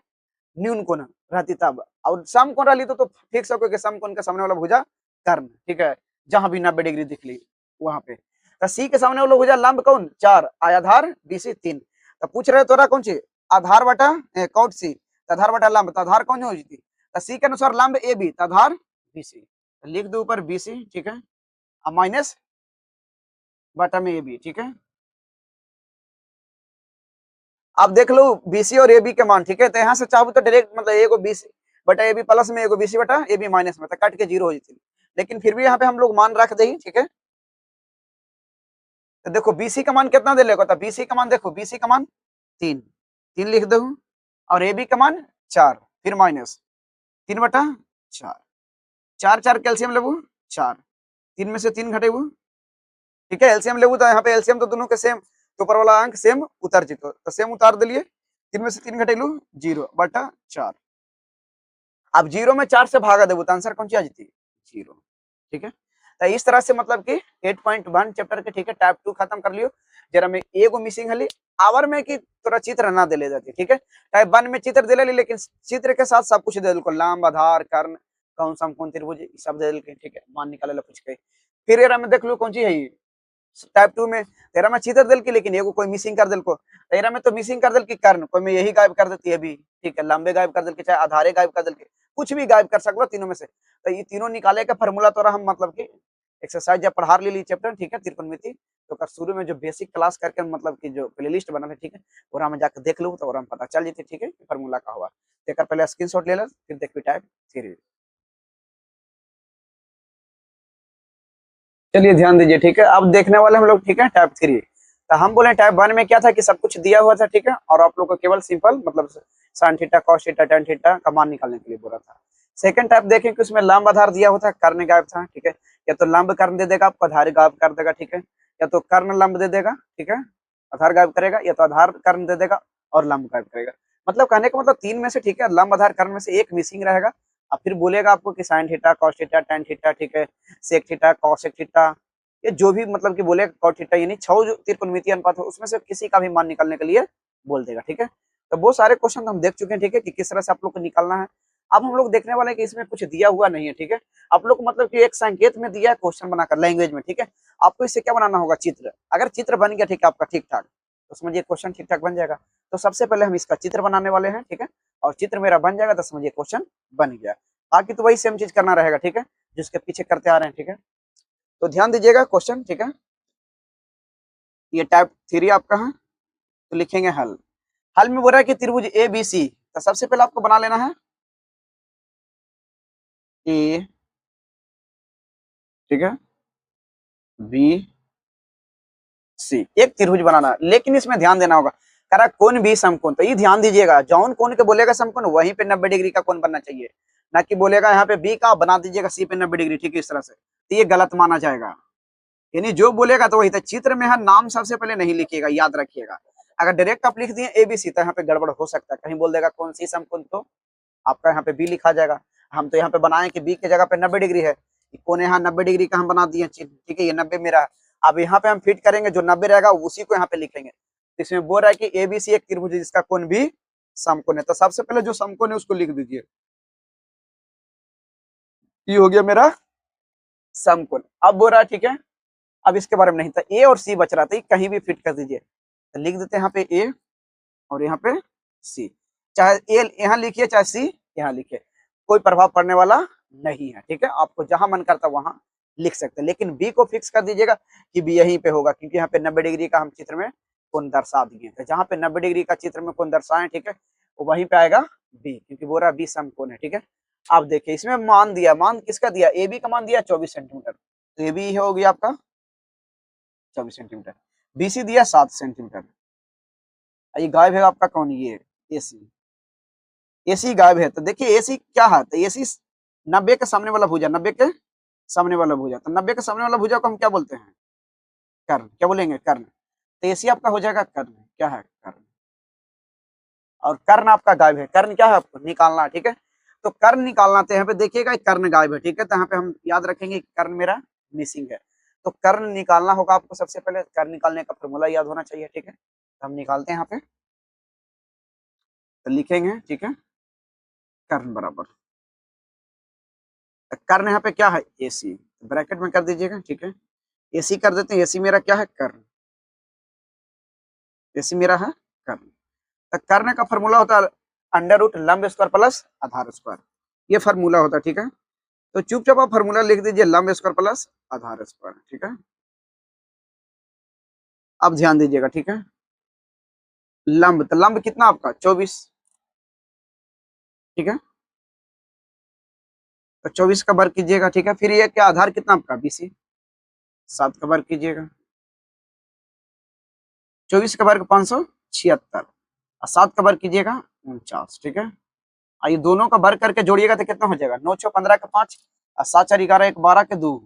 न्यून कोण रहती तब, और सम कोण रही तो फिक्स हो कि सम कोण के सामने वाला भुजा कर्ण, ठीक है, जहां भी 90 डिग्री दिख ली वहां पे। तो सी के सामने वाला भुजा लंब कौन 4, आधार बीसी 3। तो पूछ रहे तोरा कौन सी, आधार बटा cot सी, तो आधार बटा लंब, तो आधार कौन हो जाती, तो सी के अनुसार लंब ए बी, तो आधार बीसी, तो लिख दो ऊपर बीसी, ठीक है, अब माइनस बटा में ए बी, ठीक है। आप देख लो बीसी और ए बी के मान, ठीक है, तो यहाँ से चाहू तो डायरेक्ट मतलब ए को बीसी बटा ए बी प्लस में, एगो बीसी बटा ए बी माइनस में, तो कट के 0 हो जाती, लेकिन फिर भी यहाँ पे हम लोग मान रख दे, ठीक है। तो देखो बीसी का मान कितना दे लेगा, तो बीसी का मान देखो, बीसी का मान 3, 3 लिख दो, और ए बी का मान 4, फिर माइनस 3/4, 4 4 कैल्सियम लेबू 4, 3 में से 3 घटेबू, ठीक है, एलसीएम लेबू, तो यहाँ पे एलसीएम तो दोनों के सेम, तो ऊपर वाला अंक सेम उतर जीतो, तो सेम उतार दिलिए, 3 में से 3 घटेलू 0/4। अब 0 में 4 से भागा देबू तो आंसर कौन सी आ जाती, 0, ठीक है। तो इस तरह से मतलब कि 8.1 चैप्टर के, ठीक है, टाइप 2 खत्म कर लियो। जरा में एगो मिसिंग हली आवर में कि तोरा चित्र ना देले जाती, ठीक है। टाइप 1 में चित्र देले, लेकिन चित्र के साथ सब कुछ दे दिलको, लंब आधार कर्ण कौन सम कौन त्रिभुज सब दे दिलके, ठीक है, मान निकाले ला पूछ के। फिर एरा में देख लो कौन सी है टाइप 2 में, तेरा में चित्र दिल की, लेकिन एगो कोई मिसिंग कर दिल को, तेरा में तो मिसिंग कर दिल की कर्ण, कोई में यही गायब कर देती है भी, ठीक है, लंबे गायब कर दिल के, चाहे आधारे गायब कर दिल के, कुछ भी गायब कर सकलो तीनों में से। तो ये तीनों निकाले का फार्मूला तोरा हम मतलब कि एक्सरसाइज जब पढ़ा ली चैप्टर, ठीक है, त्रिकोणमिति, तो कर शुरू में जो बेसिक क्लास करके मतलब कि जो प्लेलिस्ट बना है, ठीक है, और में जाकर देख लूँ तो और पता चल जाते, ठीक है, फार्मूला का हुआ देकर पहले स्क्रीनशॉट ले लो, फिर देखिए टाइप थ्री। चलिए ध्यान दीजिए, ठीक है, अब देखने वाले हम लोग, ठीक है, टाइप थ्री। तो हम बोले टाइप वन में क्या था कि सब कुछ दिया हुआ था, ठीक है, और आप लोग को केवल सिंपल मतलब sine theta, cos theta, tan theta का मान निकालने के लिए बोला था। सेकंड टाइप देखें कि उसमें लंब आधार दिया हुआ था, कर्ण गायब था, ठीक है, या तो लंब कर्ण दे देगा आपको, आधार गायब कर देगा, ठीक है, या तो कर्ण लंब दे देगा, ठीक है, आधार गायब करेगा, या तो आधार कर्ण दे देगा और लंब गायब करेगा। मतलब कहने का मतलब तीन में से, ठीक है, लंब आधार कर्ण में से एक मिसिंग रहेगा, और फिर बोलेगा आपको कि sine theta, cos theta, tan theta, ठीक है, सेक थीटा, कॉसेक थीटा, ये जो भी मतलब कि बोलेगा कॉट थीटा, यानी 6 जो त्रिकोणमितीय अनुपात हो उसमें से किसी का भी मान निकालने के लिए बोल देगा, ठीक है। तो बहुत सारे क्वेश्चन हम देख चुके हैं, ठीक है, कि किस तरह से आप लोग को निकालना है। अब हम लोग देखने वाले हैं कि इसमें कुछ दिया हुआ नहीं है, ठीक है, आप लोग को मतलब कि एक संकेत में दिया है क्वेश्चन बनाकर लैंग्वेज में, ठीक है, आपको इससे क्या बनाना होगा, चित्र। अगर चित्र बन गया, ठीक है, आपका ठीक ठाक, तो समझिए क्वेश्चन ठीक ठाक बन जाएगा। तो सबसे पहले हम इसका चित्र बनाने वाले हैं, ठीक है, और चित्र मेरा बन जाएगा तो समझिए क्वेश्चन बन गया। बाकी तो वही सेम चीज करना रहेगा, ठीक है, जिसके पीछे करते आ रहे हैं, ठीक है। तो ध्यान दीजिएगा क्वेश्चन, ठीक है, ये टाइप थ्री आपका है, तो लिखेंगे हल। हल में बोल रहा है कि त्रिभुज ए बी सी, तो सबसे पहले आपको बना लेना है ए, ठीक है, बी सी, एक त्रिभुज बनाना है, लेकिन इसमें ध्यान देना होगा, कह रहा कोण भी समकोण, तो ये ध्यान दीजिएगा, जौन कोण के बोलेगा समकोण वहीं पे 90 डिग्री का कोण बनना चाहिए, ना कि बोलेगा यहाँ पे बी का बना दीजिएगा सी पे 90 डिग्री, ठीक है, इस तरह से, तो ये गलत माना जाएगा। यानी जो बोलेगा तो वही, तो चित्र में है नाम सबसे पहले नहीं लिखिएगा, याद रखिएगा। अगर डायरेक्ट आप लिख दिए एबीसी तो यहाँ पे गड़बड़ हो सकता है, कहीं बोल देगा कौन सी समकोण, तो आपका यहाँ पे बी लिखा जाएगा। हम तो यहाँ पे बनाए कि बी की जगह पे 90 डिग्री है, कोण यहाँ 90 डिग्री का हम बना दिए, ठीक है, ये 90 मेरा। अब यहाँ पे हम फिट करेंगे, जो 90 रहेगा उसी को यहाँ पे लिखेंगे। तो इसमें बोल रहा है कि एबीसी एक त्रिभुज है जिसका कोण भी समकोण है, तो सबसे पहले जो समकोण है उसको लिख दीजिए, ये हो गया मेरा समकोण। अब बोल रहा है, ठीक है, अब इसके बारे में नहीं था, ए और सी बच रहा था, कहीं भी फिट कर दीजिए, तो लिख देते हैं यहाँ पे ए और यहाँ पे सी, चाहे ए यहाँ लिखिए चाहे सी यहाँ लिखिए, कोई प्रभाव पड़ने वाला नहीं है, ठीक है, आपको जहां मन करता वहां लिख सकते हैं, लेकिन बी को फिक्स कर दीजिएगा कि बी यहीं पे होगा, क्योंकि यहाँ पे 90 डिग्री का हम चित्र में कोण दर्शा दिए, तो जहां पे 90 डिग्री का चित्र में कोण दर्शाए, ठीक है, वो वहीं पे आएगा बी, क्योंकि बोल रहा बी समकोण है, ठीक है। आप देखिए इसमें मान दिया, मान किसका दिया, ए बी का मान दिया 24 सेंटीमीटर, तो ए बी हो गया आपका 24 सेंटीमीटर, बीसी दिया 7 सेंटीमीटर, ये गायब है आपका कौन, ये एसी, एसी गायब है, तो देखिए एसी क्या है, तो एसी 90 के सामने वाला भुजा, 90 के सामने वाला भुजा, तो 90 के सामने वाला भुजा को हम क्या बोलते हैं, कर्ण, क्या बोलेंगे, कर्ण। तो एसी आपका हो जाएगा कर्ण, क्या है, कर्ण, और कर्ण आपका गायब है, कर्ण क्या है आपको निकालना है, ठीक है, तो कर्ण निकालना, तो यहाँ पे देखिएगा कर्ण गायब है, ठीक है, तो यहाँ पे हम याद रखेंगे कर्ण मेरा मिसिंग है, तो कर्ण निकालना होगा आपको, सबसे पहले कर्ण निकालने का फॉर्मूला याद होना चाहिए, ठीक है, तो हम निकालते हैं यहाँ पे, तो लिखेंगे, ठीक है, कर्ण बराबर, कर्ण यहाँ पे क्या है, एसी, ब्रैकेट में कर दीजिएगा, ठीक है, एसी कर देते हैं, एसी मेरा क्या है, कर्ण, एसी मेरा है कर्ण, तो कर्ण का फॉर्मूला होता है अंडर रूट लंब स्क्वायर प्लस आधार स्क्वायर, ये फॉर्मूला होता है, ठीक है, तो चुपचाप आप फॉर्मूला लिख दीजिए लंब स्क्वायर प्लस आधार स्क्वायर, ठीक है। अब ध्यान दीजिएगा, ठीक है, लंब, तो लंब कितना आपका 24, ठीक है, तो 24 का वर्ग कीजिएगा, ठीक है, फिर ये क्या आधार कितना आपका बीसी, 7 का वर्ग कीजिएगा, 24 का वर्ग 576, और 7 का वर्ग कीजिएगा 49, ठीक है, ये दोनों का वर्ग करके जोड़िएगा तो कितना हो जाएगा, 9 6 15 का 5, और 7 4 11 1 12 के 2,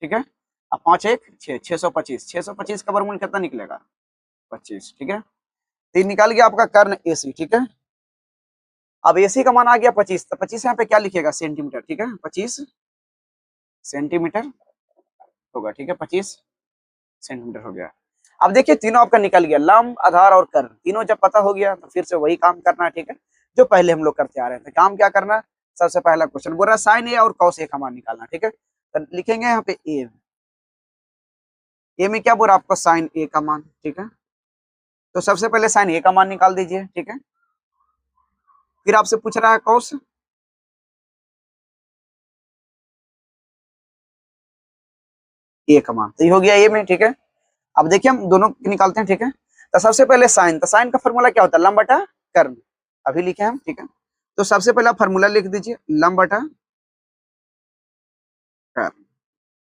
ठीक है, अब 5 1 6 625, 625 का वर्गमूल कितना निकलेगा 25, ठीक है, तो निकाल गया आपका कर्ण एसी, ठीक है। अब एसी का मान आ गया 25, तो 25 यहाँ पे क्या लिखेगा, सेंटीमीटर, ठीक है, 25 सेंटीमीटर होगा, ठीक है, 25 सेंटीमीटर हो गया। अब देखिए तीनों आपका निकल गया, लंब आधार और कर्ण, तीनों जब पता हो गया तो फिर से वही काम करना है, ठीक है, जो पहले हम लोग करते आ रहे थे। काम क्या करना है, सबसे पहला क्वेश्चन बोल रहा है साइन ए और कॉस ए का मान निकालना, ठीक है, तो लिखेंगे यहाँ पे ए में क्या बोल रहा है आपको, साइन ए का मान, ठीक है, तो सबसे पहले साइन ए का मान निकाल दीजिए, ठीक है, फिर आपसे पूछ रहा है कॉस, ए का मान, तो ये हो गया ए में, ठीक है। अब देखिए हम दोनों निकालते हैं, ठीक है। तो सबसे पहले साइन, तो साइन का फॉर्मूला क्या होता है, लंब बटा कर्ण, अभी लिखे हम, ठीक है। तो सबसे पहला फॉर्मूला लिख दीजिए, लंब बटा कर्ण।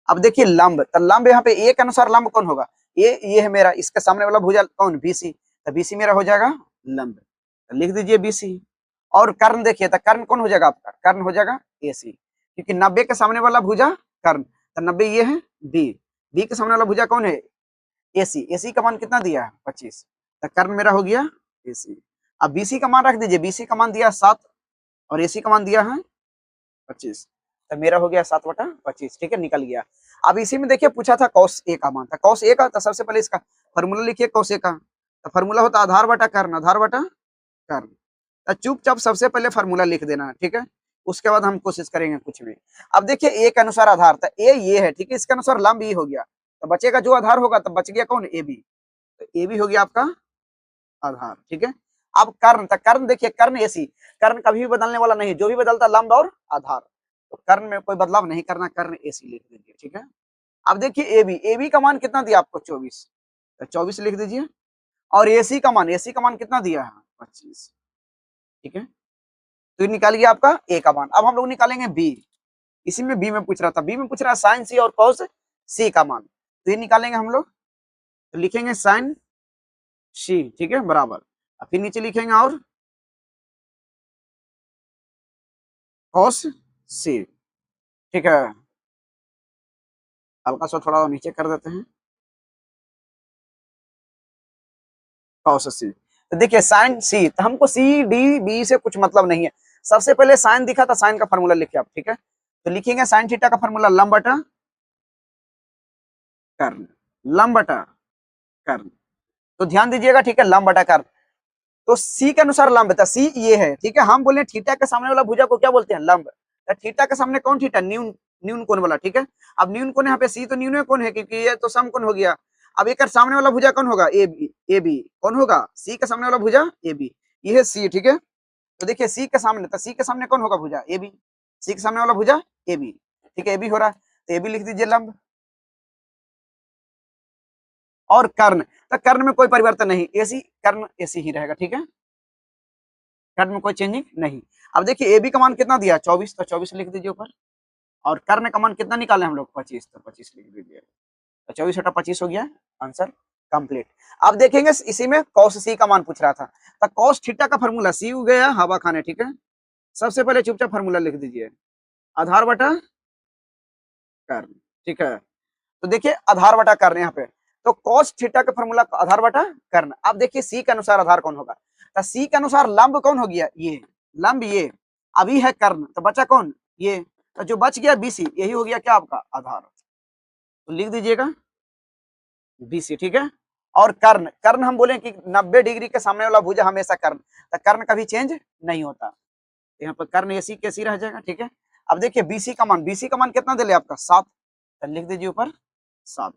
अब देखिए लंब, तो लंब यहाँ पे ए के अनुसार लंब कौन होगा, ये है मेरा, इसके सामने वाला भुजा कौन, बीसी, तो बीसी मेरा हो जाएगा लंब, तो लिख दीजिए बीसी। और कर्ण देखिए, तो कर्ण कौन हो जाएगा आपका, कर्ण हो जाएगा एसी, क्योंकि 90 के सामने वाला भुजा कर्ण, तो 90 ये है बी, बी के सामने वाला भुजा कौन है, एसी, एसी का मान कितना दिया है 25, तो कर्ण मेरा हो गया एसी। अब बीसी का मान रख दीजिए, बीसी का मान दिया 7 और एसी का मान दिया है 25, तो मेरा हो गया 7/25, ठीक है, निकल गया। अब इसी में देखिए पूछा था कॉस ए का मान, था कॉस ए का, तो सबसे पहले इसका फॉर्मूला लिखिए कॉस ए का, तो फॉर्मूला होता है आधार बटा कर्ण, आधार बटा कर्ण, तो चुपचाप सबसे पहले फॉर्मूला लिख देना, ठीक है, उसके बाद हम कोशिश करेंगे कुछ भी। अब देखिए ए के अनुसार आधार, तो ए ये है, ठीक है, इसके अनुसार लंब ई हो गया, तो बचेगा जो आधार होगा, तो बच गया कौन, ए बी, तो ए बी हो गया आपका आधार, ठीक है। अब कर्ण, तो कर्ण देखिए, कर्ण एसी, कर्ण कभी भी बदलने वाला नहीं, जो भी बदलता लंब और आधार, तो कर्ण में कोई बदलाव नहीं करना, कर्ण एसी लिख दीजिए, ठीक है। अब देखिए ए बी, ए बी का मान कितना दिया आपको 24, तो 24 लिख दीजिए। और एसी का मान, एसी का मान कितना दिया है 25, ठीक है, तो ये निकाल गया आपका ए का मान। अब हम लोग निकालेंगे बी, इसी में बी में पूछ रहा था, बी में पूछ रहा है साइन सी और कॉस सी का मान, तो ये निकालेंगे हम लोग, तो लिखेंगे साइन सी, ठीक है, बराबर, फिर नीचे लिखेंगे और कॉस सी, ठीक है, हल्का सा थोड़ा नीचे कर देते हैं, कॉस सी, तो देखिए साइन सी, तो हमको सी डी बी से कुछ मतलब नहीं है, सबसे पहले साइन दिखा था, साइन का फॉर्मूला लिखिए आप, ठीक है, तो लिखेंगे साइन थीटा का फॉर्मूला लंब बटा कर्ण, लंब बटा कर्ण, तो ध्यान दीजिएगा, ठीक है, लंब बटा कर्ण, तो सी के अनुसार लंब था, सी ये है, ठीक है, हम बोले थीटा के सामने वाला भुजा को क्या बोलते हैं, लंब, तो थीटा के सामने कौन थीटा, न्यून, न्यून कोण वाला, ठीक है। अब न्यून कोण यहाँ पे सी, तो न्यून कोण है, क्योंकि ये तो सम कोण हो गया। अब एक सामने वाला भुजा कौन होगा, ए बी, ए बी कौन होगा, सी के सामने वाला भुजा ए बी, ये है सी, ठीक है। तो देखिए सी के सामने, तो सी के सामने कौन होगा भुजा, ए बी, सी के सामने वाला भुजा ए बी, ठीक है, ए बी हो रहा है, तो ए बी लिख दीजिए लंब। और कर्ण, तो कर्ण में कोई परिवर्तन नहीं, एसी कर्ण एसी ही रहेगा, ठीक है, कर्ण में कोई चेंजिंग नहीं। अब देखिए ए बी का मान कितना दिया 24, तो 24 लिख दीजिए ऊपर, और कर्ण का मान कितना निकाले हम लोग 25, तो 25 लिख दीजिए, तो 24/25 हो गया, आंसर कंप्लीट। अब देखेंगे इसी में कॉस सी का मान पूछ रहा था, तो कॉस थीटा का फॉर्मूला, सी हो गया हवा खाने, ठीक है, सबसे पहले चुपचाप फॉर्मूला लिख दीजिए, आधार बटा कर्ण, ठीक है, तो देखिए आधार बटा कर्ण यहाँ पे, तो कॉस थीटा का फॉर्मूला आधार बटा कर्ण। अब देखिए सी के अनुसार आधार कौन होगा, तो सी के अनुसार लंब कौन हो गया, ये लंब, ये अभी है कर्ण, तो बचा कौन, ये, तो जो बच गया बीसी, यही हो गया क्या आपका आधार, तो लिख दीजिएगा बीसी, ठीक है। और कर्ण, कर्ण हम बोले कि 90 डिग्री के सामने वाला भुजा हमेशा कर्ण, तो कर्ण कभी चेंज नहीं होता, यहाँ पर कर्ण एसी कैसी रह जाएगा, ठीक है। अब देखिए बीसी का मान, बीसी का मान कितना दे ले आपका 7, तो लिख दीजिए ऊपर 7,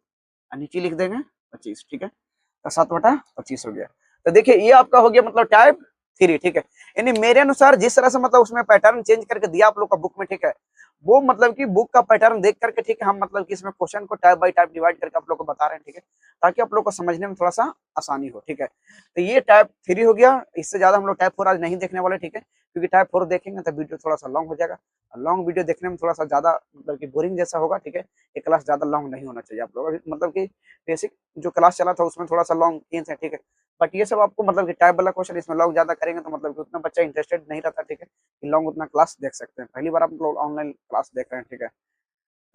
और नीचे लिख देंगे 25, ठीक है, तो 7/25 हो गया। तो देखिए ये आपका हो गया मतलब टाइप 3, ठीक है, यानी मेरे अनुसार जिस तरह से मतलब उसमें पैटर्न चेंज करके दिया आप लोग का बुक में, ठीक है, वो मतलब कि बुक का पैटर्न देख करके, ठीक है, हम मतलब कि इसमें क्वेश्चन को टाइप बाय टाइप डिवाइड करके आप लोग को बता रहे हैं, ठीक है, ताकि आप लोग को समझने में थोड़ा सा आसानी हो, ठीक है। तो ये टाइप 3 हो गया, इससे ज्यादा हम लोग टाइप 4 आज नहीं देखने वाले, ठीक है, क्योंकि टाइप 4 देखेंगे तो वीडियो थोड़ा सा लॉन्ग हो जाएगा, लॉन्ग वीडियो देखने में थोड़ा सा ज्यादा मतलब कि बोरिंग जैसा होगा, ठीक है, ये क्लास ज्यादा लॉन्ग नहीं होना चाहिए, आप लोग मतलब कि बेसिक जो क्लास चला था उसमें थोड़ा सा लॉन्ग है, ठीक है, बट ये सब आपको मतलब कि टाइप वाला क्वेश्चन इसमें लॉन्ग ज्यादा करेंगे तो मतलब कि उतना बच्चा इंटरेस्टेड नहीं रहता, ठीक है, कि लॉन्ग उतना क्लास देख सकते हैं, पहली बार आप लोग ऑनलाइन क्लास देख रहे हैं, ठीक है,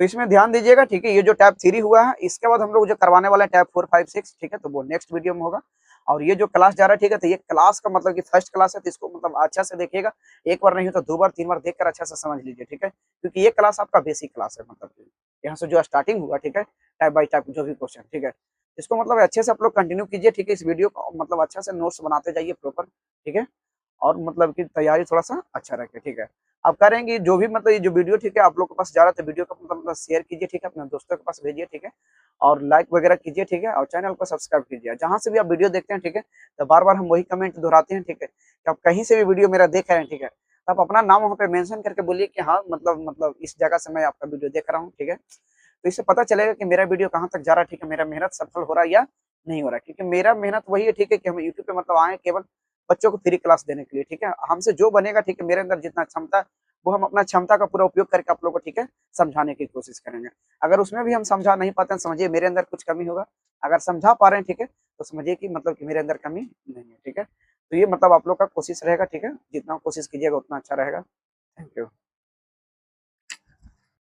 तो इसमें ध्यान दीजिएगा, ठीक है, ये जो टैब 3 हुआ है, इसके बाद हम लोग जो करवाने वाले हैं टैब 4, 5, 6, ठीक है, तो वो नेक्स्ट वीडियो में होगा। और ये जो क्लास जा रहा है, ठीक है, तो ये क्लास का मतलब कि फर्स्ट क्लास है, तो इसको मतलब अच्छा से देखिएगा, एक बार नहीं तो 2 बार 3 बार देखकर अच्छा से समझ लीजिए, ठीक है, क्योंकि ये क्लास आपका बेसिक क्लास है, मतलब यहाँ से जो स्टार्टिंग हुआ, ठीक है, टाइप बाई टाइप जो भी क्वेश्चन, ठीक है, इसको मतलब अच्छे से आप लोग कंटिन्यू कीजिए, ठीक है, इस वीडियो को मतलब अच्छा से नोट्स बनाते जाइए प्रॉपर, ठीक है, और मतलब कि तैयारी थोड़ा सा अच्छा रखे, ठीक है। आप करेंगे जो भी मतलब ये जो वीडियो, ठीक है, आप लोग के पास जा रहा है, तो वीडियो को मतलब शेयर कीजिए, ठीक है, अपने दोस्तों के पास भेजिए, ठीक है, और लाइक वगैरह कीजिए, ठीक है, और चैनल को सब्सक्राइब कीजिए, जहां से भी आप वीडियो देखते हैं, ठीक है, तो बार बार हम वही कमेंट दोहराते हैं, ठीक है, कि आप कहीं से भी वीडियो मेरा देख रहे हैं, ठीक है, तो आप अपना नाम वहाँ पे मेंशन करके बोलिए कि हाँ मतलब इस जगह से मैं आपका वीडियो देख रहा हूँ, ठीक है, तो इससे पता चलेगा कि मेरा वीडियो कहाँ तक जा रहा है, ठीक है, मेरा मेहनत सफल हो रहा है या नहीं हो रहा है। क्योंकि मेरा मेहनत वही है, ठीक है, कि हम यूट्यूब पे मतलब आए केवल बच्चों को फ्री क्लास देने के लिए, ठीक है। हमसे जो बनेगा, ठीक है, मेरे अंदर जितना क्षमता, वो हम अपना क्षमता का पूरा उपयोग करके आप लोगों को, ठीक है, समझाने की कोशिश करेंगे। अगर उसमें भी हम समझा नहीं पाते हैं, समझिए मेरे अंदर कुछ कमी होगा। अगर समझा पा रहे हैं, ठीक है, तो समझिए कि मतलब कि मेरे अंदर कमी नहीं है, ठीक है। तो ये मतलब आप लोग का कोशिश रहेगा, ठीक है, जितना कोशिश कीजिएगा उतना अच्छा रहेगा। Thank you.